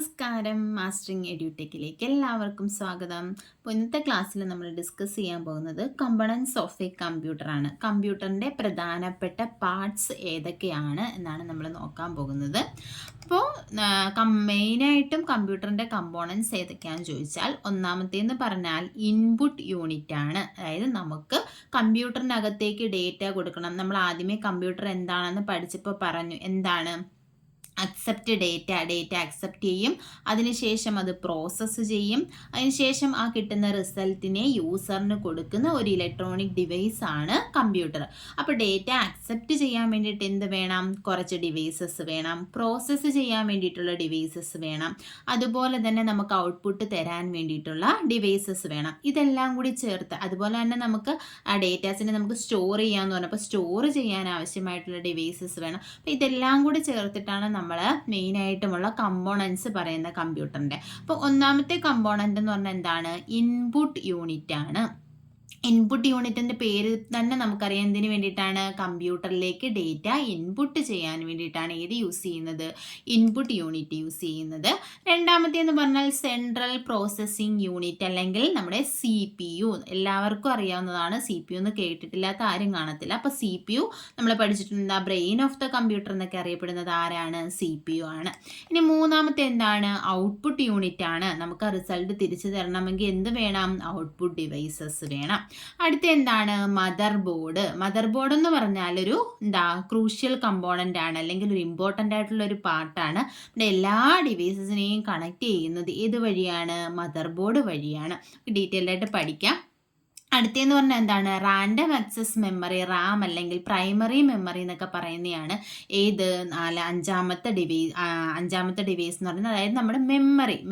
നമസ്കാരം. മാസ്റ്ററിങ് എഡ്യൂടെക്കിലേക്ക് എല്ലാവർക്കും സ്വാഗതം. അപ്പോൾ ഇന്നത്തെ ക്ലാസ്സിൽ നമ്മൾ ഡിസ്കസ് ചെയ്യാൻ പോകുന്നത് കമ്പണൻസ് ഓഫ് എ കമ്പ്യൂട്ടറാണ്. കമ്പ്യൂട്ടറിൻ്റെ പ്രധാനപ്പെട്ട പാർട്സ് ഏതൊക്കെയാണ് എന്നാണ് നമ്മൾ നോക്കാൻ പോകുന്നത്. അപ്പോൾ മെയിനായിട്ടും കമ്പ്യൂട്ടറിൻ്റെ കമ്പോണൻസ് ഏതൊക്കെയാണെന്ന് ചോദിച്ചാൽ, ഒന്നാമത്തേന്ന് പറഞ്ഞാൽ ഇൻപുട്ട് യൂണിറ്റ് ആണ്. അതായത് നമുക്ക് കമ്പ്യൂട്ടറിനകത്തേക്ക് ഡേറ്റ കൊടുക്കണം. നമ്മൾ ആദ്യമേ കമ്പ്യൂട്ടർ എന്താണെന്ന് പഠിച്ചപ്പോൾ പറഞ്ഞു, എന്താണ് അക്സെപ്റ്റ് ഡേറ്റ അക്സെപ്റ്റ് ചെയ്യും, അതിനുശേഷം അത് പ്രോസസ്സ് ചെയ്യും, അതിനുശേഷം ആ കിട്ടുന്ന റിസൾട്ടിനെ യൂസറിന് കൊടുക്കുന്ന ഒരു ഇലക്ട്രോണിക് ഡിവൈസ് ആണ് കമ്പ്യൂട്ടർ. അപ്പോൾ ഡേറ്റ അക്സെപ്റ്റ് ചെയ്യാൻ വേണ്ടിയിട്ട് എന്ത് വേണം? കുറച്ച് ഡിവൈസസ് വേണം. പ്രോസസ്സ് ചെയ്യാൻ വേണ്ടിയിട്ടുള്ള ഡിവൈസസ് വേണം. അതുപോലെ തന്നെ നമുക്ക് ഔട്ട്പുട്ട് തരാൻ വേണ്ടിയിട്ടുള്ള ഡിവൈസസ് വേണം. ഇതെല്ലാം കൂടി ചേർത്ത്, അതുപോലെ തന്നെ നമുക്ക് ആ ഡേറ്റാസിനെ നമുക്ക് സ്റ്റോർ ചെയ്യാമെന്ന് പറഞ്ഞപ്പോൾ സ്റ്റോർ ചെയ്യാൻ ആവശ്യമായിട്ടുള്ള ഡിവൈസസ് വേണം. അപ്പോൾ ഇതെല്ലാം കൂടി ചേർത്തിട്ടാണ് നമ്മൾ മെയിനായിട്ടുമുള്ള കമ്പോണൻസ് പറയുന്ന കമ്പ്യൂട്ടറിൻ്റെ. അപ്പോൾ ഒന്നാമത്തെ കമ്പോണൻ്റ് എന്ന് പറഞ്ഞാൽ എന്താണ്? ഇൻപുട്ട് യൂണിറ്റ് ആണ്. ഇൻപുട്ട് യൂണിറ്റിൻ്റെ പേര് തന്നെ നമുക്കറിയാം എന്തിനു വേണ്ടിയിട്ടാണ്? കമ്പ്യൂട്ടറിലേക്ക് ഡേറ്റ ഇൻപുട്ട് ചെയ്യാൻ വേണ്ടിയിട്ടാണ് ഏത് യൂസ് ചെയ്യുന്നത്? ഇൻപുട്ട് യൂണിറ്റ് യൂസ് ചെയ്യുന്നത്. രണ്ടാമത്തേന്ന് പറഞ്ഞാൽ സെൻട്രൽ പ്രോസസ്സിംഗ് യൂണിറ്റ്, അല്ലെങ്കിൽ നമ്മുടെ CPU. എല്ലാവർക്കും അറിയാവുന്നതാണ്. CPU എന്ന് കേട്ടിട്ടില്ലാത്ത ആരും കാണത്തില്ല. അപ്പോൾ CPU നമ്മൾ പഠിച്ചിട്ടുണ്ട്. ബ്രെയിൻ ഓഫ് ദ കമ്പ്യൂട്ടർ എന്നൊക്കെ അറിയപ്പെടുന്നത് ആരാണ്? CPU ആണ്. ഇനി മൂന്നാമത്തെ എന്താണ്? ഔട്ട്പുട്ട് യൂണിറ്റ് ആണ്. നമുക്ക് ആ റിസൾട്ട് തിരിച്ചു തരണമെങ്കിൽ എന്ത് വേണം? ഔട്ട്പുട്ട് ഡിവൈസസ് വേണം. അടുത്ത എന്താണ്? Mother board. മദർ ബോർഡ് എന്ന് പറഞ്ഞാൽ ഒരു ക്രൂഷ്യൽ കമ്പോണൻ്റ് ആണ്, അല്ലെങ്കിൽ ഒരു ഇമ്പോർട്ടൻ്റ് ആയിട്ടുള്ള ഒരു പാർട്ടാണ്. എല്ലാ ഡിവൈസസിനെയും കണക്ട് ചെയ്യുന്നത് ഏത് വഴിയാണ്? മദർ ബോർഡ് വഴിയാണ്. ഡീറ്റെയിൽഡ് ആയിട്ട് പഠിക്കാം. അടുത്തതെന്ന് പറഞ്ഞാൽ എന്താണ്? റാൻഡം ആക്സസ് മെമ്മറി, റാം അല്ലെങ്കിൽ പ്രൈമറി മെമ്മറി എന്നൊക്കെ പറയുന്നതാണ്. ഏത്? അഞ്ചാമത്തെ ഡിവൈസ് എന്ന് പറയുന്നത്, അതായത് നമ്മുടെ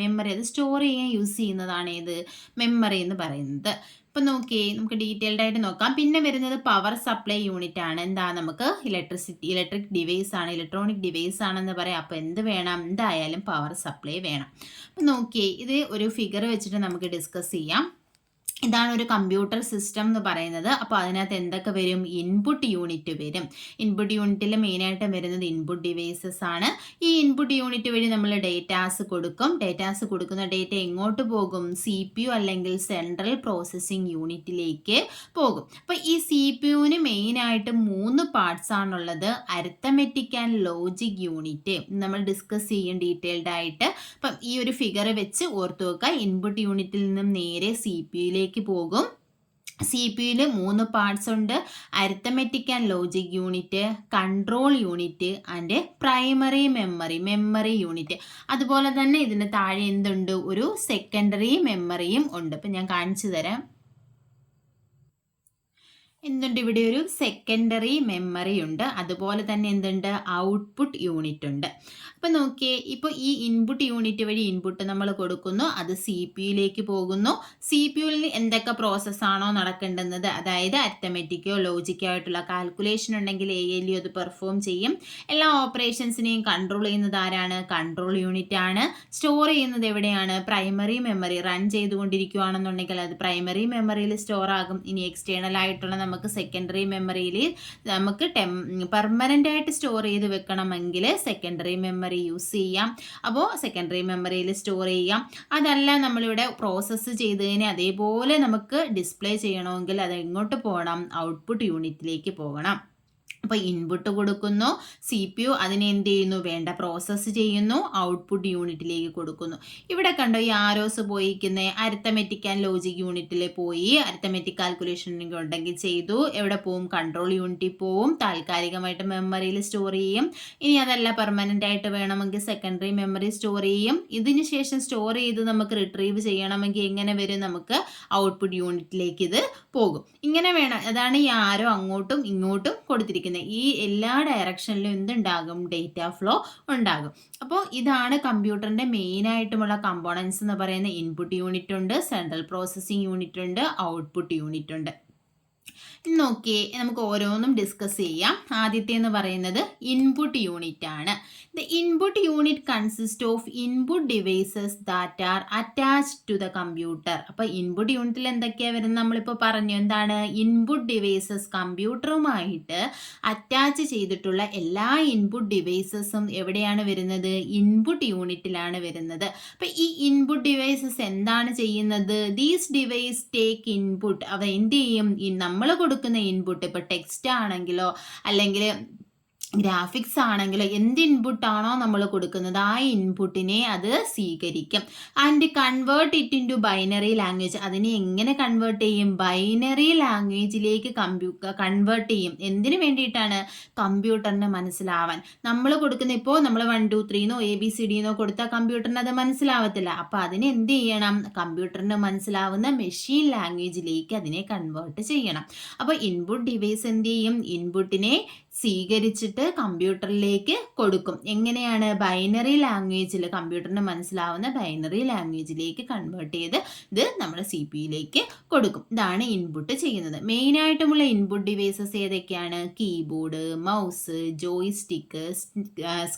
മെമ്മറി അത് സ്റ്റോർ ചെയ്യാൻ യൂസ് ചെയ്യുന്നതാണ് ഏത്? മെമ്മറി എന്ന് പറയുന്നത്. ഇപ്പം നോക്കിയേ, നമുക്ക് ഡീറ്റെയിൽഡ് ആയിട്ട് നോക്കാം. പിന്നെ വരുന്നത് പവർ സപ്ലൈ യൂണിറ്റ് ആണ്. എന്താ? നമുക്ക് ഇലക്ട്രിക് ഡിവൈസ് ആണ്, ഇലക്ട്രോണിക് ഡിവൈസ് ആണെന്ന് പറയാം. അപ്പോൾ എന്ത് വേണം? എന്തായാലും പവർ സപ്ലൈ വേണം. അപ്പം നോക്കിയേ, ഇത് ഒരു ഫിഗർ വെച്ചിട്ട് നമുക്ക് ഡിസ്കസ് ചെയ്യാം. ഇതാണ് ഒരു കമ്പ്യൂട്ടർ സിസ്റ്റം എന്ന് പറയുന്നത്. അപ്പോൾ അതിനകത്ത് എന്തൊക്കെ വരും? ഇൻപുട്ട് യൂണിറ്റ് വരും. ഇൻപുട്ട് യൂണിറ്റിൽ മെയിനായിട്ട് വരുന്നത് ഇൻപുട്ട് ഡിവൈസസ് ആണ്. ഈ ഇൻപുട്ട് യൂണിറ്റ് വഴി നമ്മൾ ഡേറ്റാസ് കൊടുക്കും. ഡേറ്റാസ് കൊടുക്കുന്ന ഡേറ്റ എങ്ങോട്ട് പോകും? CPU അല്ലെങ്കിൽ സെൻട്രൽ പ്രോസസ്സിംഗ് യൂണിറ്റിലേക്ക് പോകും. അപ്പോൾ ഈ CPUവിന് മെയിനായിട്ട് 3 പാർട്സ് ആണുള്ളത്. അരിത്തമെറ്റിക് ആൻഡ് ലോജിക് യൂണിറ്റ് നമ്മൾ ഡിസ്കസ് ചെയ്യും ഡീറ്റെയിൽഡ് ആയിട്ട്. അപ്പം ഈ ഒരു ഫിഗർ വെച്ച് ഓർത്ത് വെക്കുക. ഇൻപുട്ട് യൂണിറ്റിൽ നിന്നും നേരെ CPUയിലേക്ക് പോകും. CPUയിൽ 3 പാർട്സ് ഉണ്ട്. Arithmetic and logic unit, control unit and primary memory unit. അതുപോലെ തന്നെ ഇതിന് താഴെ എന്തുണ്ട്? ഒരു സെക്കൻഡറി മെമ്മറിയും ഉണ്ട്. അപ്പം ഞാൻ കാണിച്ചു തരാം. എന്തുണ്ട്? ഇവിടെ ഒരു സെക്കൻഡറി മെമ്മറി ഉണ്ട്. അതുപോലെ തന്നെ എന്തുണ്ട്? ഔട്ട്പുട്ട് യൂണിറ്റ് ഉണ്ട്. അപ്പം നോക്കിയേ, ഇപ്പോൾ ഈ ഇൻപുട്ട് യൂണിറ്റ് വഴി ഇൻപുട്ട് നമ്മൾ കൊടുക്കുന്നു, അത് CPUയിലേക്ക് പോകുന്നു. CPUവിൽ എന്തൊക്കെ പ്രോസസ്സാണോ നടക്കേണ്ടുന്നത്, അതായത് അരിത്തമെറ്റിക്കോ ലോജിക്കോ ആയിട്ടുള്ള കാൽക്കുലേഷൻ ഉണ്ടെങ്കിൽ ALU അത് പെർഫോം ചെയ്യും. എല്ലാ ഓപ്പറേഷൻസിനെയും കൺട്രോൾ ചെയ്യുന്നത് ആരാണ്? കൺട്രോൾ യൂണിറ്റ് ആണ്. സ്റ്റോർ ചെയ്യുന്നത് എവിടെയാണ്? Primary memory. റൺ ചെയ്തുകൊണ്ടിരിക്കുകയാണെന്നുണ്ടെങ്കിൽ അത് പ്രൈമറി മെമ്മറിയിൽ സ്റ്റോർ ആകും. ഇനി എക്സ്റ്റേണൽ ആയിട്ടുള്ള നമുക്ക് സെക്കൻഡറി മെമ്മറിയിൽ നമുക്ക് പെർമനൻ്റ് ആയിട്ട് സ്റ്റോർ ചെയ്ത് വെക്കണമെങ്കിൽ സെക്കൻഡറി മെമ്മറി യൂസ് ചെയ്യാം. അപ്പോൾ സെക്കൻഡറി മെമ്മറിയിൽ സ്റ്റോർ ചെയ്യാം. അതല്ല നമ്മളിവിടെ പ്രോസസ്സ് ചെയ്തതിനെ അതേപോലെ നമുക്ക് ഡിസ്പ്ലേ ചെയ്യണമെങ്കിൽ അത് എങ്ങോട്ട് പോകണം? ഔട്ട്പുട്ട് യൂണിറ്റിലേക്ക് പോകണം. അപ്പോൾ ഇൻപുട്ട് കൊടുക്കുന്നു, CPU അതിനെ എന്ത് ചെയ്യുന്നു? വേണ്ട പ്രോസസ്സ് ചെയ്യുന്നു, ഔട്ട്പുട്ട് യൂണിറ്റിലേക്ക് കൊടുക്കുന്നു. ഇവിടെ കണ്ടോ ഈ ആരോസ് പോയിക്കുന്നേ? അരിത്തമെറ്റിക് ആൻഡ് ലോജിക് യൂണിറ്റിൽ പോയി. അരിത്തമെറ്റിക് കാൽക്കുലേഷൻ ഉണ്ടെങ്കിൽ ചെയ്തു. എവിടെ പോവും? കൺട്രോൾ യൂണിറ്റിൽ പോവും. താൽക്കാലികമായിട്ട് മെമ്മറിയിൽ സ്റ്റോർ ചെയ്യും. ഇനി അതല്ല പെർമനൻ്റ് ആയിട്ട് വേണമെങ്കിൽ സെക്കൻഡറി മെമ്മറി സ്റ്റോർ ചെയ്യും. ഇതിന് ശേഷം സ്റ്റോർ ചെയ്ത് നമുക്ക് റിട്രീവ് ചെയ്യണമെങ്കിൽ എങ്ങനെ വരും? നമുക്ക് ഔട്ട്പുട്ട് യൂണിറ്റിലേക്ക് ഇത് പോകും. ഇങ്ങനെ വേണം. അതാണ് ഈ ആരോ അങ്ങോട്ടും ഇങ്ങോട്ടും കൊടുത്തിരിക്കുന്നത്. ഈ എല്ലാ ഡയറക്ഷനിലും എന്തുണ്ടാകും? ഡേറ്റ ഫ്ലോ ഉണ്ടാകും. അപ്പോൾ ഇതാണ് കമ്പ്യൂട്ടറിൻ്റെ മെയിനായിട്ടുമുള്ള കമ്പോണൻസ് എന്ന് പറയുന്ന. ഇൻപുട്ട് യൂണിറ്റ് ഉണ്ട്, സെൻട്രൽ പ്രോസസ്സിംഗ് യൂണിറ്റ് ഉണ്ട്, ഔട്ട്പുട്ട് യൂണിറ്റ് ഉണ്ട്. ഇനി നോക്കിയേ, നമുക്ക് ഓരോന്നും ഡിസ്കസ് ചെയ്യാം. ആദ്യത്തെ എന്ന് പറയുന്നത് ഇൻപുട്ട് യൂണിറ്റ് ആണ്. The input unit consist of input devices that are attached to the computer. അപ്പോൾ ഇൻപുട്ട് യൂണിറ്റിൽ എന്തൊക്കെയാണ് വരുന്നത് നമ്മളിപ്പോൾ പറഞ്ഞു. എന്താണ് ഇൻപുട്ട് ഡിവൈസസ്? കമ്പ്യൂട്ടറുമായിട്ട് അറ്റാച്ച് ചെയ്തിട്ടുള്ള എല്ലാ ഇൻപുട്ട് ഡിവൈസസും എവിടെയാണ് വരുന്നത്? ഇൻപുട്ട് യൂണിറ്റിലാണ് വരുന്നത്. അപ്പോൾ ഈ ഇൻപുട്ട് ഡിവൈസസ് എന്താണ് ചെയ്യുന്നത്? These device take input. അവ എന്ത് ചെയ്യും? നമ്മൾ കൊടുക്കുന്ന ഇൻപുട്ട്, ഇപ്പോൾ ടെക്സ്റ്റ് ആണെങ്കിലോ അല്ലെങ്കിൽ ഗ്രാഫിക്സ് ആണെങ്കിലോ എന്ത് ഇൻപുട്ടാണോ നമ്മൾ കൊടുക്കുന്നത് ആ ഇൻപുട്ടിനെ അത് സ്വീകരിക്കും. And convert it into binary language. അതിനെ എങ്ങനെ കൺവേർട്ട് ചെയ്യും? ബൈനറി ലാംഗ്വേജിലേക്ക് കൺവേർട്ട് ചെയ്യും. എന്തിനു വേണ്ടിയിട്ടാണ്? കമ്പ്യൂട്ടറിന് മനസ്സിലാവാൻ. നമ്മൾ കൊടുക്കുന്ന, ഇപ്പോൾ നമ്മൾ 1 2 3 ABCD കൊടുത്താൽ കമ്പ്യൂട്ടറിന് അത് മനസ്സിലാവത്തില്ല. അപ്പോൾ അതിനെ എന്ത് ചെയ്യണം? കമ്പ്യൂട്ടറിന് മനസ്സിലാവുന്ന മെഷീൻ ലാംഗ്വേജിലേക്ക് അതിനെ കൺവേർട്ട് ചെയ്യണം. അപ്പോൾ ഇൻപുട്ട് ഡിവൈസ് എന്ത് ചെയ്യും? ഇൻപുട്ടിനെ സ്വീകരിച്ചിട്ട് കമ്പ്യൂട്ടറിലേക്ക് കൊടുക്കും. എങ്ങനെയാണ്? ബൈനറി ലാംഗ്വേജിൽ, കമ്പ്യൂട്ടറിന് മനസ്സിലാവുന്ന ബൈനറി ലാംഗ്വേജിലേക്ക് കൺവേർട്ട് ചെയ്ത് ഇത് നമ്മുടെ CPU കൊടുക്കും. ഇതാണ് ഇൻപുട്ട് ചെയ്യുന്നത്. മെയിനായിട്ടുമുള്ള ഇൻപുട്ട് ഡിവൈസസ് ഏതൊക്കെയാണ്? Keyboard, mouse, joystick,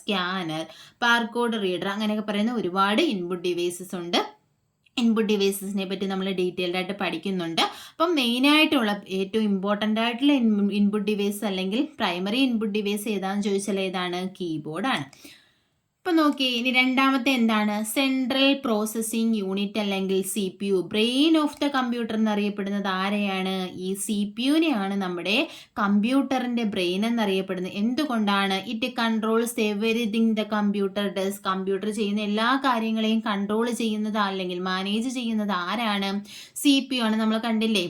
scanner, barcode reader, അങ്ങനെയൊക്കെ പറയുന്ന ഒരുപാട് ഇൻപുട്ട് ഡിവൈസസ് ഉണ്ട്. ഇൻപുട്ട് ഡിവൈസസിനെ പറ്റി നമ്മൾ ഡീറ്റെയിൽഡ് ആയിട്ട് പഠിക്കുന്നുണ്ട്. അപ്പം മെയിനായിട്ടുള്ള ഏറ്റവും ഇമ്പോർട്ടൻ്റ് ആയിട്ടുള്ള ഇൻപുട്ട് ഡിവൈസ് അല്ലെങ്കിൽ പ്രൈമറി ഇൻപുട്ട് ഡിവൈസ് ഏതാണെന്ന് ചോദിച്ചാൽ ഏതാണ്? കീബോർഡാണ്. ഇപ്പം നോക്കി, ഇനി രണ്ടാമത്തെ എന്താണ്? സെൻട്രൽ പ്രോസസ്സിംഗ് യൂണിറ്റ് അല്ലെങ്കിൽ CPU, brain of the computer എന്നറിയപ്പെടുന്നത് ആരെയാണ്? ഈ CPU-നെയാണ് നമ്മുടെ കമ്പ്യൂട്ടറിൻ്റെ ബ്രെയിൻ എന്നറിയപ്പെടുന്നത്. എന്തുകൊണ്ടാണ്? It controls everything the computer does. Computer ചെയ്യുന്ന എല്ലാ കാര്യങ്ങളെയും കൺട്രോൾ ചെയ്യുന്നത് അല്ലെങ്കിൽ മാനേജ് ചെയ്യുന്നത് ആരാണ്? CPU ആണ്. നമ്മൾ കണ്ടില്ലേ,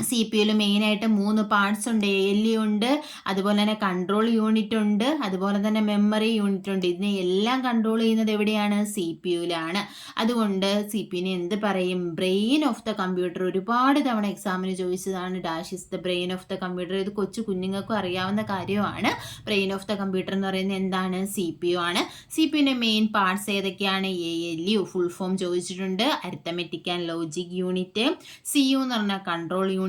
CPU-ൽ മെയിനായിട്ട് 3 പാർട്സ് ഉണ്ട്. ALU ഉണ്ട്, അതുപോലെ തന്നെ കൺട്രോൾ യൂണിറ്റ് ഉണ്ട്, അതുപോലെ തന്നെ മെമ്മറി യൂണിറ്റ് ഉണ്ട്. ഇതിനെ എല്ലാം കൺട്രോൾ ചെയ്യുന്നത് എവിടെയാണ്? CPU-ലാണ്. അതുകൊണ്ട് CPU-നെ എന്ത് പറയും? Brain of the computer. ഒരുപാട് തവണ എക്സാമിന് ചോദിച്ചതാണ്. Dash is the brain of the computer. ഇത് കൊച്ചു കുഞ്ഞുങ്ങൾക്കും അറിയാവുന്ന കാര്യമാണ്. ബ്രെയിൻ ഓഫ് ദ കമ്പ്യൂട്ടർ എന്ന് പറയുന്നത് എന്താണ്? CPU ആണ്. CPU-ന്റെ മെയിൻ പാർട്സ് ഏതൊക്കെയാണ്? ALU ഫുൾ ഫോം ചോദിച്ചിട്ടുണ്ട്, arithmetic and logic unit. CU എന്ന് പറഞ്ഞാൽ കൺട്രോൾ യൂണിറ്റ്.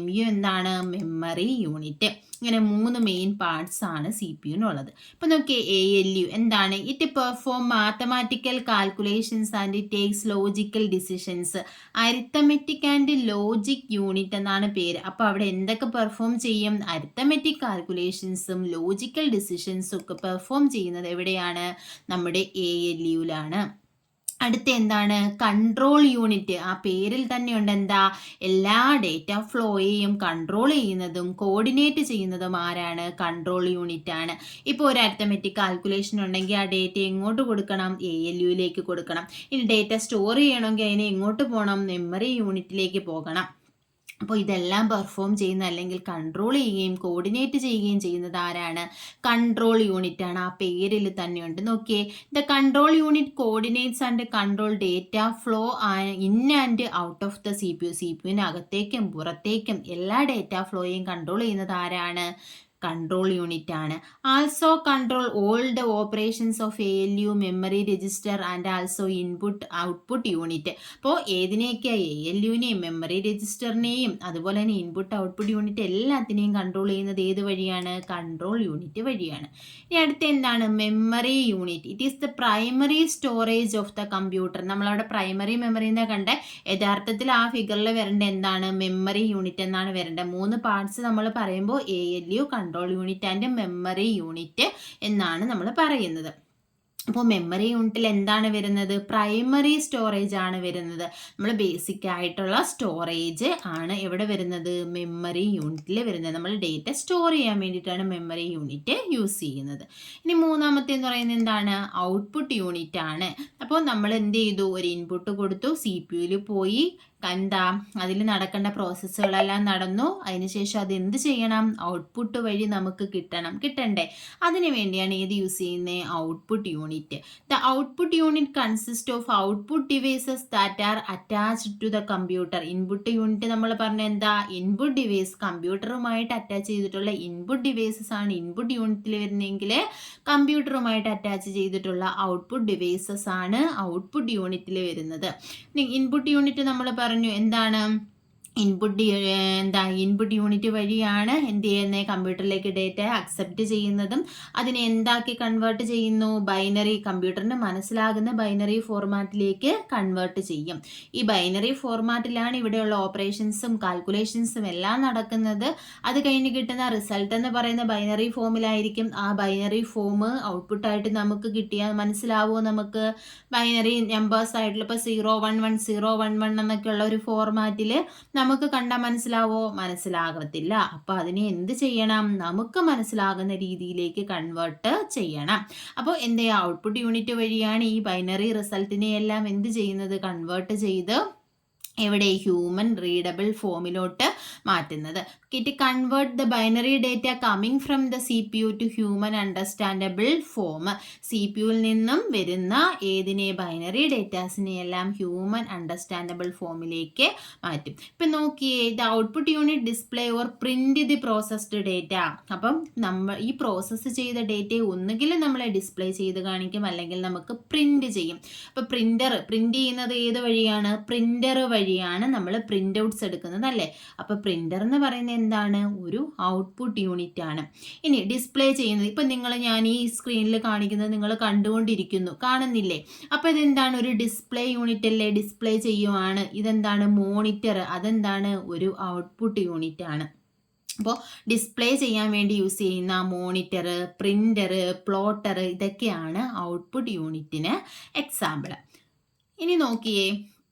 MU എന്താണ്? Memory unit. ഇങ്ങനെ 3 മെയിൻ പാർട്സ് ആണ് CPU-നുള്ളത്. ഇപ്പം നോക്കിയേ, ALU എന്താണ്? It perform mathematical calculations and it takes logical decisions. Arithmetic and logic unit എന്നാണ് പേര്. അപ്പോൾ അവിടെ എന്തൊക്കെ പെർഫോം ചെയ്യും? അരിത്തമെറ്റിക് കാൽക്കുലേഷൻസും ലോജിക്കൽ ഡിസിഷൻസും ഒക്കെ പെർഫോം ചെയ്യുന്നത് എവിടെയാണ്? നമ്മുടെ ALU-ലാണ്. അടുത്ത എന്താണ്? Control unit. ആ പേരിൽ തന്നെയുണ്ട് എന്താ? എല്ലാ ഡേറ്റ ഫ്ലോയെയും കൺട്രോൾ ചെയ്യുന്നതും കോർഡിനേറ്റ് ചെയ്യുന്നതും ആരാണ്? കൺട്രോൾ യൂണിറ്റ് ആണ്. ഇപ്പോൾ ഒരു അരിത്തമെറ്റിക് കാൽക്കുലേഷൻ ഉണ്ടെങ്കിൽ ആ ഡേറ്റ എങ്ങോട്ട് കൊടുക്കണം? ALU-ലേക്ക് കൊടുക്കണം. ഇനി ഡേറ്റ സ്റ്റോർ ചെയ്യണമെങ്കിൽ അതിനെ എങ്ങോട്ട് പോകണം? മെമ്മറി യൂണിറ്റിലേക്ക് പോകണം. അപ്പോൾ ഇതെല്ലാം പെർഫോം ചെയ്യുന്ന അല്ലെങ്കിൽ കൺട്രോൾ ചെയ്യുകയും കോർഡിനേറ്റ് ചെയ്യുകയും ചെയ്യുന്നത് ആരാണ്? കൺട്രോൾ യൂണിറ്റ് ആണ്. ആ പേരിൽ തന്നെയുണ്ട്. നോക്കിയേ, the control unit coordinates and control data flow in and out of the CPU. CPU-ന് അകത്തേക്കും പുറത്തേക്കും എല്ലാ ഡേറ്റ ഫ്ലോയും കൺട്രോൾ ചെയ്യുന്നത് ആരാണ്? കൺട്രോൾ യൂണിറ്റ് ആണ്. Also control all the operations of ALU, memory register and also input output unit. അപ്പോൾ ഏതിനെയൊക്കെയാണ്? ALU-നെയും memory രജിസ്റ്ററിനെയും അതുപോലെ തന്നെ input output unit എല്ലാത്തിനെയും control ചെയ്യുന്നത് ഏത് വഴിയാണ്? കൺട്രോൾ യൂണിറ്റ് വഴിയാണ്. ഇനി അടുത്ത എന്താണ്? Memory unit. It is the primary storage of the computer. നമ്മളവിടെ പ്രൈമറി മെമ്മറി എന്നാ കണ്ട, യഥാർത്ഥത്തിൽ ആ ഫിഗറിൽ വരേണ്ട എന്താണ്? മെമ്മറി യൂണിറ്റ് എന്നാണ് വരേണ്ടത്. 3 പാർട്സ് നമ്മൾ പറയുമ്പോൾ ALU, control unit and memory unit എന്നാണ് നമ്മൾ പറയുന്നത്. അപ്പോൾ മെമ്മറി യൂണിറ്റിൽ എന്താണ് വരുന്നത്? പ്രൈമറി സ്റ്റോറേജ് ആണ് വരുന്നത്. നമ്മൾ ബേസിക് ആയിട്ടുള്ള സ്റ്റോറേജ് ആണ് എവിടെ വരുന്നത്? മെമ്മറി യൂണിറ്റിൽ വരുന്നത്. നമ്മൾ ഡേറ്റ സ്റ്റോർ ചെയ്യാൻ വേണ്ടിയിട്ടാണ് മെമ്മറി യൂണിറ്റ് യൂസ് ചെയ്യുന്നത്. ഇനി മൂന്നാമത്തെ എന്ന് പറയുന്നത് എന്താണ്? ഔട്ട്പുട്ട് യൂണിറ്റ് ആണ്. അപ്പോൾ നമ്മൾ എന്ത് ചെയ്തു? ഒരു ഇൻപുട്ട് കൊടുത്തു, CPU-ൽ പോയി, എന്താ അതിൽ നടക്കേണ്ട പ്രോസസ്സുകളെല്ലാം നടന്നു. അതിനുശേഷം അത് എന്ത് ചെയ്യണം? ഔട്ട്പുട്ട് വഴി നമുക്ക് കിട്ടണ്ടേ? അതിനു വേണ്ടിയാണ് ഏത് യൂസ് ചെയ്യുന്നത്? Output unit. The output unit consist of output devices that are attached to the computer. Input unit നമ്മൾ പറഞ്ഞ എന്താ? ഇൻപുട്ട് ഡിവൈസ്, കമ്പ്യൂട്ടറുമായിട്ട് അറ്റാച്ച് ചെയ്തിട്ടുള്ള ഇൻപുട്ട് ഡിവൈസസ് ആണ് ഇൻപുട്ട് യൂണിറ്റിൽ വരുന്നതെങ്കിൽ കമ്പ്യൂട്ടറുമായിട്ട് അറ്റാച്ച് ചെയ്തിട്ടുള്ള ഔട്ട്പുട്ട് ഡിവൈസസ് ആണ് ഔട്ട്പുട്ട് യൂണിറ്റിൽ വരുന്നത്. ഇൻപുട്ട് യൂണിറ്റ് നമ്മൾ പറഞ്ഞു എന്താണ്? ഇൻപുട്ട് യൂണിറ്റ് വഴിയാണ് എന്ത് ചെയ്യുന്നത്, കമ്പ്യൂട്ടറിലേക്ക് ഡേറ്റ അക്സെപ്റ്റ് ചെയ്യുന്നതും അതിനെ എന്താക്കി കൺവേർട്ട് ചെയ്യുന്നു, കമ്പ്യൂട്ടറിന് മനസ്സിലാകുന്ന ബൈനറി ഫോർമാറ്റിലേക്ക് കൺവേർട്ട് ചെയ്യും. ഈ ബൈനറി ഫോർമാറ്റിലാണ് ഇവിടെയുള്ള ഓപ്പറേഷൻസും കാൽക്കുലേഷൻസും എല്ലാം നടക്കുന്നത്. അത് കഴിഞ്ഞ് കിട്ടുന്ന റിസൾട്ട് എന്ന് പറയുന്ന ബൈനറി ഫോമിലായിരിക്കും. ആ ബൈനറി ഫോം ഔട്ട്പുട്ടായിട്ട് നമുക്ക് കിട്ടിയാൽ മനസ്സിലാവുമോ, നമുക്ക് ബൈനറി നമ്പേഴ്സ് ആയിട്ടുള്ള ഇപ്പോൾ 011 എന്നൊക്കെയുള്ള ഒരു ഫോർമാറ്റിൽ നമുക്ക് കണ്ടാൽ മനസ്സിലാകത്തില്ല. അപ്പൊ അതിനെ എന്ത് ചെയ്യണം, നമുക്ക് മനസ്സിലാകുന്ന രീതിയിലേക്ക് കൺവേർട്ട് ചെയ്യണം. അപ്പോൾ ഔട്ട്പുട്ട് യൂണിറ്റ് വഴിയാണ് ഈ ബൈനറി റിസൾട്ടിനെ എല്ലാം എന്ത് ചെയ്യുന്നത്, കൺവേർട്ട് ചെയ്ത് എവിടെ ഹ്യൂമൻ റീഡബിൾ ഫോമിലോട്ട് മാറ്റുന്നത്. It convert the binary data coming from the CPU to human understandable form. CPU-ൽ നിന്നും വരുന്ന ഏതിനെ, ബൈനറി ഡേറ്റാസിനെ എല്ലാം ഹ്യൂമൻ അണ്ടർസ്റ്റാൻഡബിൾ ഫോമിലേക്ക് മാറ്റും. ഇപ്പം നോക്കിയേ, the output unit display or print the processed data. അപ്പം നമ്മൾ ഈ പ്രോസസ്സ് ചെയ്ത ഡേറ്റയെ ഒന്നുകിൽ നമ്മളെ ഡിസ്പ്ലേ ചെയ്ത് കാണിക്കും, അല്ലെങ്കിൽ നമുക്ക് പ്രിന്റ് ചെയ്യും. അപ്പോൾ പ്രിന്റ് ചെയ്യുന്നത് ഏത് വഴിയാണ്, പ്രിന്റർ വഴിയാണ് നമ്മൾ പ്രിന്റ് ഔട്ട്സ് എടുക്കുന്നത് അല്ലേ. അപ്പോൾ പ്രിന്റർ എന്ന് പറയുന്നത് എന്താണ്, ഒരു ഔട്ട്പുട്ട് യൂണിറ്റ് ആണ്. ഇനി ഡിസ്പ്ലേ ചെയ്യുന്നത്, ഇപ്പം ഞാൻ ഈ സ്ക്രീനിൽ കാണിക്കുന്നത് നിങ്ങൾ കണ്ടുകൊണ്ടിരിക്കുന്നു, കാണുന്നില്ലേ. അപ്പോൾ ഇതെന്താണ്, ഒരു ഡിസ്പ്ലേ യൂണിറ്റ് അല്ലേ, ഡിസ്പ്ലേ ചെയ്യുവാണ്. ഇതെന്താണ്, മോണിറ്റർ, അതെന്താണ്, ഒരു ഔട്ട്പുട്ട് യൂണിറ്റ് ആണ്. അപ്പോൾ ഡിസ്പ്ലേ ചെയ്യാൻ വേണ്ടി യൂസ് ചെയ്യുന്ന മോണിറ്റർ, പ്രിന്റർ, പ്ലോട്ടർ, ഇതൊക്കെയാണ് ഔട്ട്പുട്ട് യൂണിറ്റിന് എക്സാമ്പിൾ. ഇനി നോക്കിയേ,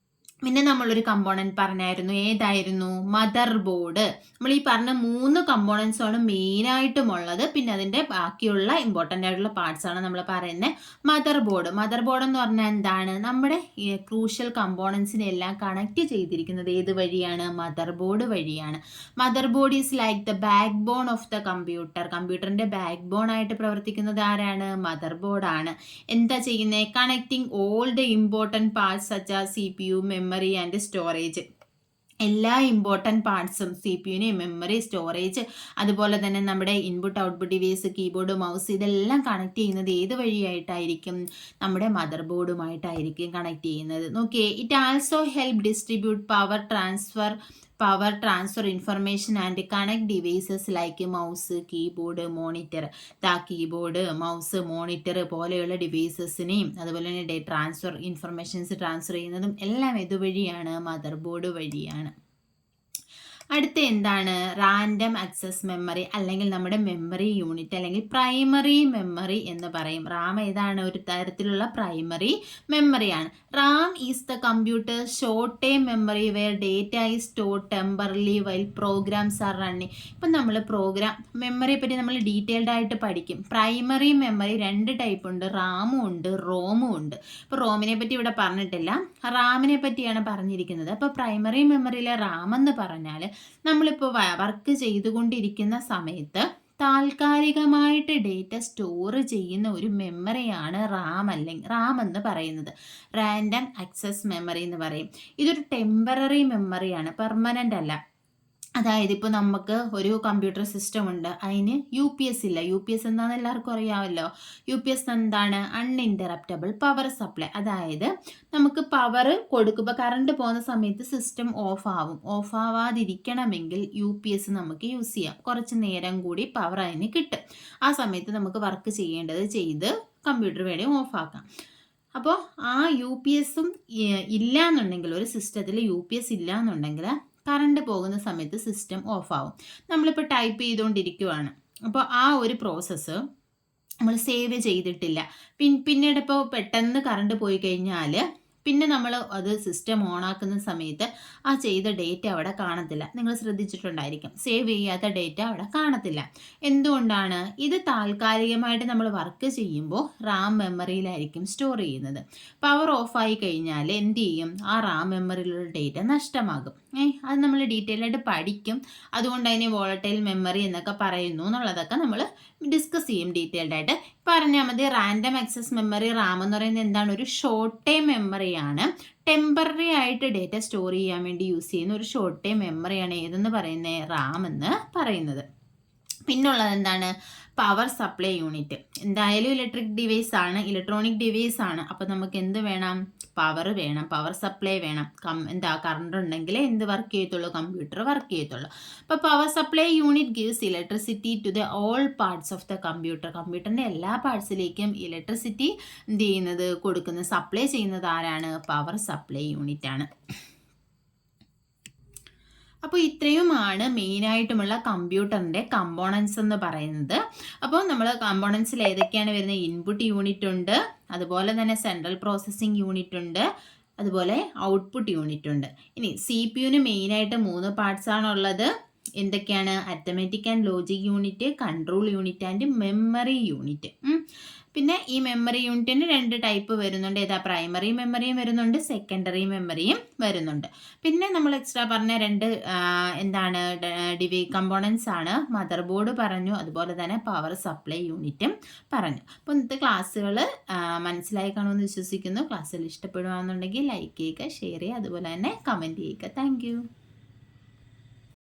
പിന്നെ നമ്മളൊരു കമ്പോണൻറ്റ് പറഞ്ഞായിരുന്നു, ഏതായിരുന്നു, മദർ ബോർഡ്. നമ്മൾ ഈ പറഞ്ഞ 3 കമ്പോണൻസാണ് മെയിനായിട്ടും ഉള്ളത്. പിന്നെ അതിൻ്റെ ബാക്കിയുള്ള ഇമ്പോർട്ടൻ്റ് ആയിട്ടുള്ള പാർട്സാണ് നമ്മൾ പറയുന്നത്. മദർ ബോർഡ് എന്ന് പറഞ്ഞാൽ എന്താണ്, നമ്മുടെ ക്രൂഷ്യൽ കമ്പോണൻസിനെ എല്ലാം കണക്ട് ചെയ്തിരിക്കുന്നത് ഏത് വഴിയാണ്, മദർ ബോർഡ് വഴിയാണ്. Mother board is like the back bone of the computer. കമ്പ്യൂട്ടറിൻ്റെ ബാക്ക് ബോൺ ആയിട്ട് പ്രവർത്തിക്കുന്നത് ആരാണ്, മദർ ബോർഡാണ്. എന്താ ചെയ്യുന്നത്, connecting all the important parts such as CPU, memory and storage. എല്ലാ ഇമ്പോർട്ടൻറ്റ് പാർട്സും CPU-നെ, മെമ്മറി, സ്റ്റോറേജ്, അതുപോലെ തന്നെ നമ്മുടെ input output device, keyboard, mouse, ഇതെല്ലാം കണക്ട് ചെയ്യുന്നത് ഏത് വഴിയായിട്ടായിരിക്കും, നമ്മുടെ മദർ ബോർഡുമായിട്ടായിരിക്കും കണക്ട് ചെയ്യുന്നത്. നോക്കിയേ, it also help distribute power transfer information and connect devices like mouse, keyboard, monitor. Keyboard, mouse, monitor പോലെയുള്ള ഡിവൈസസിനെയും അതുപോലെ തന്നെ ഇൻഫർമേഷൻസ് ട്രാൻസ്ഫർ ചെയ്യുന്നതും എല്ലാം ഇതുവഴിയാണ്, മദർ ബോർഡ് വഴിയാണ്. അടുത്ത എന്താണ്, റാൻഡം ആക്സസ് മെമ്മറി, അല്ലെങ്കിൽ നമ്മുടെ മെമ്മറി യൂണിറ്റ്, അല്ലെങ്കിൽ പ്രൈമറി മെമ്മറി എന്ന് പറയും. റാം ഏതാണ്, ഒരു തരത്തിലുള്ള പ്രൈമറി മെമ്മറിയാണ്. RAM is the computer short time memory where data is stored temporarily while programs are running. ഇപ്പം നമ്മൾ മെമ്മറിയെ പറ്റി നമ്മൾ ഡീറ്റെയിൽഡ് ആയിട്ട് പഠിക്കും. പ്രൈമറി മെമ്മറി 2 ടൈപ്പ് ഉണ്ട്, റാമും ഉണ്ട്, റോമും ഉണ്ട്. ഇപ്പോൾ റോമിനെ പറ്റി ഇവിടെ പറഞ്ഞിട്ടില്ല, റാമിനെ പറ്റിയാണ് പറഞ്ഞിരിക്കുന്നത്. അപ്പോൾ പ്രൈമറി മെമ്മറിയിലെ റാം എന്ന് പറഞ്ഞാൽ നമ്മളിപ്പോൾ വർക്ക് ചെയ്തുകൊണ്ടിരിക്കുന്ന സമയത്ത് താൽക്കാലികമായിട്ട് ഡേറ്റ സ്റ്റോർ ചെയ്യുന്ന ഒരു മെമ്മറിയാണ് റാം എന്ന് പറയുന്നത്. റാൻഡം ആക്സസ് മെമ്മറി എന്ന് പറയും. ഇതൊരു ടെമ്പററി മെമ്മറിയാണ്, പെർമനൻ്റ് അല്ല. അതായത് ഇപ്പോൾ നമുക്ക് ഒരു കമ്പ്യൂട്ടർ സിസ്റ്റം ഉണ്ട്, അതിന് UPS ഇല്ല. UPS എന്താണെന്ന് എല്ലാവർക്കും അറിയാമല്ലോ. UPS എന്താണ്, അൺഇൻറ്ററപ്റ്റബിൾ പവർ സപ്ലൈ. അതായത് നമുക്ക് പവർ കൊടുക്കുമ്പോൾ കറണ്ട് പോകുന്ന സമയത്ത് സിസ്റ്റം ഓഫ് ആവാതിരിക്കണമെങ്കിൽ UPS നമുക്ക് യൂസ് ചെയ്യാം. കുറച്ച് നേരം കൂടി പവർ അതിന് കിട്ടും. ആ സമയത്ത് നമുക്ക് വർക്ക് ചെയ്ത് കമ്പ്യൂട്ടർ വേണേൽ ഓഫാക്കാം. അപ്പോൾ ആ UPS-ഉം ഇല്ല എന്നുണ്ടെങ്കിൽ, ഒരു സിസ്റ്റത്തിൽ UPS ഇല്ല എന്നുണ്ടെങ്കിൽ കറണ്ട് പോകുന്ന സമയത്ത് സിസ്റ്റം ഓഫാവും. നമ്മളിപ്പോൾ ടൈപ്പ് ചെയ്തുകൊണ്ടിരിക്കുവാണ്, അപ്പോൾ ആ ഒരു പ്രോസസ്സ് നമ്മൾ സേവ് ചെയ്തിട്ടില്ല. പിന്നീട് ഇപ്പോൾ പെട്ടെന്ന് കറണ്ട് പോയി കഴിഞ്ഞാൽ പിന്നെ നമ്മൾ അത് സിസ്റ്റം ഓണാക്കുന്ന സമയത്ത് ആ ചെയ്ത ഡേറ്റ അവിടെ കാണത്തില്ല. നിങ്ങൾ ശ്രദ്ധിച്ചിട്ടുണ്ടായിരിക്കും, സേവ് ചെയ്യാത്ത ഡേറ്റ അവിടെ കാണത്തില്ല. എന്തുകൊണ്ടാണ്? ഇത് താൽക്കാലികമായിട്ട് നമ്മൾ വർക്ക് ചെയ്യുമ്പോൾ റാം മെമ്മറിയിലായിരിക്കും സ്റ്റോർ ചെയ്യുന്നത്. പവർ ഓഫായി കഴിഞ്ഞാൽ എന്ത് ചെയ്യും? ആ റാം മെമ്മറിയിലുള്ള ഡേറ്റ നഷ്ടമാകും. അത് നമ്മൾ ഡീറ്റെയിൽ ആയിട്ട് പഠിക്കും. അതുകൊണ്ട് അതിനെ വോളറ്റൈൽ മെമ്മറി എന്നൊക്കെ പറയുന്നു എന്നുള്ളതൊക്കെ നമ്മൾ ഡിസ്കസ് ചെയ്യും ഡീറ്റെയിൽഡ് ആയിട്ട്. പറഞ്ഞാൽ മതി, റാൻഡം ആക്സസ് മെമ്മറി, റാം എന്ന് പറയുന്നത് എന്താണ്? ഒരു ഷോർട്ട് ടൈം മെമ്മറിയാണ്. ടെമ്പററി ആയിട്ട് ഡേറ്റ സ്റ്റോർ ചെയ്യാൻ വേണ്ടി യൂസ് ചെയ്യുന്ന ഒരു ഷോർട്ട് ടൈം മെമ്മറിയാണ് ഏതെന്ന് പറയുന്നത്? റാം എന്ന് പറയുന്നത്. പിന്നുള്ളത് എന്താണ്? Power supply unit. എന്തായാലും ഇലക്ട്രിക് ഡിവൈസ് ആണ്, ഇലക്ട്രോണിക് ഡിവൈസ് ആണ്. അപ്പോൾ നമുക്ക് എന്ത് വേണം? പവർ വേണം, പവർ സപ്ലൈ വേണം. കറണ്ട് ഉണ്ടെങ്കിൽ എന്ത് വർക്ക് ചെയ്യത്തുള്ളൂ? കമ്പ്യൂട്ടർ വർക്ക് ചെയ്യത്തുള്ളൂ. അപ്പോൾ power supply unit gives electricity to the all parts of the computer. കമ്പ്യൂട്ടറിൻ്റെ എല്ലാ പാർട്സിലേക്കും ഇലക്ട്രിസിറ്റി എന്ത് ചെയ്യുന്നത്? കൊടുക്കുന്നത്, സപ്ലൈ ചെയ്യുന്നത് ആരാണ്? പവർ സപ്ലൈ യൂണിറ്റ് ആണ്. അപ്പോൾ ഇത്രയുമാണ് മെയിനായിട്ടുമുള്ള കമ്പ്യൂട്ടറിൻ്റെ കമ്പോണൻസ് എന്ന് പറയുന്നത്. അപ്പോൾ നമ്മൾ കമ്പോണൻസിൽ ഏതൊക്കെയാണ് വരുന്നത്? ഇൻപുട്ട് യൂണിറ്റ് ഉണ്ട്, അതുപോലെ തന്നെ സെൻട്രൽ പ്രോസസ്സിംഗ് യൂണിറ്റ് ഉണ്ട്, അതുപോലെ ഔട്ട്പുട്ട് യൂണിറ്റ് ഉണ്ട്. ഇനി CPU-ന് മെയിനായിട്ട് 3 പാർട്സ് ആണുള്ളത്. എന്തൊക്കെയാണ്? Arithmetic and logic unit, control unit and memory unit. പിന്നെ ഈ മെമ്മറി യൂണിറ്റിന് 2 ടൈപ്പ് വരുന്നുണ്ട്. ഏതാ? പ്രൈമറി മെമ്മറിയും വരുന്നുണ്ട്, സെക്കൻഡറി മെമ്മറിയും വരുന്നുണ്ട്. പിന്നെ നമ്മൾ എക്സ്ട്രാ പറഞ്ഞ 2 എന്താണ് കമ്പോണൻസ് ആണ്. മദർ ബോർഡ് പറഞ്ഞു, അതുപോലെ തന്നെ പവർ സപ്ലൈ യൂണിറ്റും പറഞ്ഞു. അപ്പോൾ ഇന്നത്തെ ക്ലാസ്സുകൾ മനസ്സിലായി കാണുമെന്ന് വിശ്വസിക്കുന്നു. ക്ലാസ്സിൽ ഇഷ്ടപ്പെടുകയാണെന്നുണ്ടെങ്കിൽ ലൈക്ക് ചെയ്യുക, ഷെയർ ചെയ്യുക, അതുപോലെ തന്നെ കമൻറ്റ് ചെയ്യുക. താങ്ക്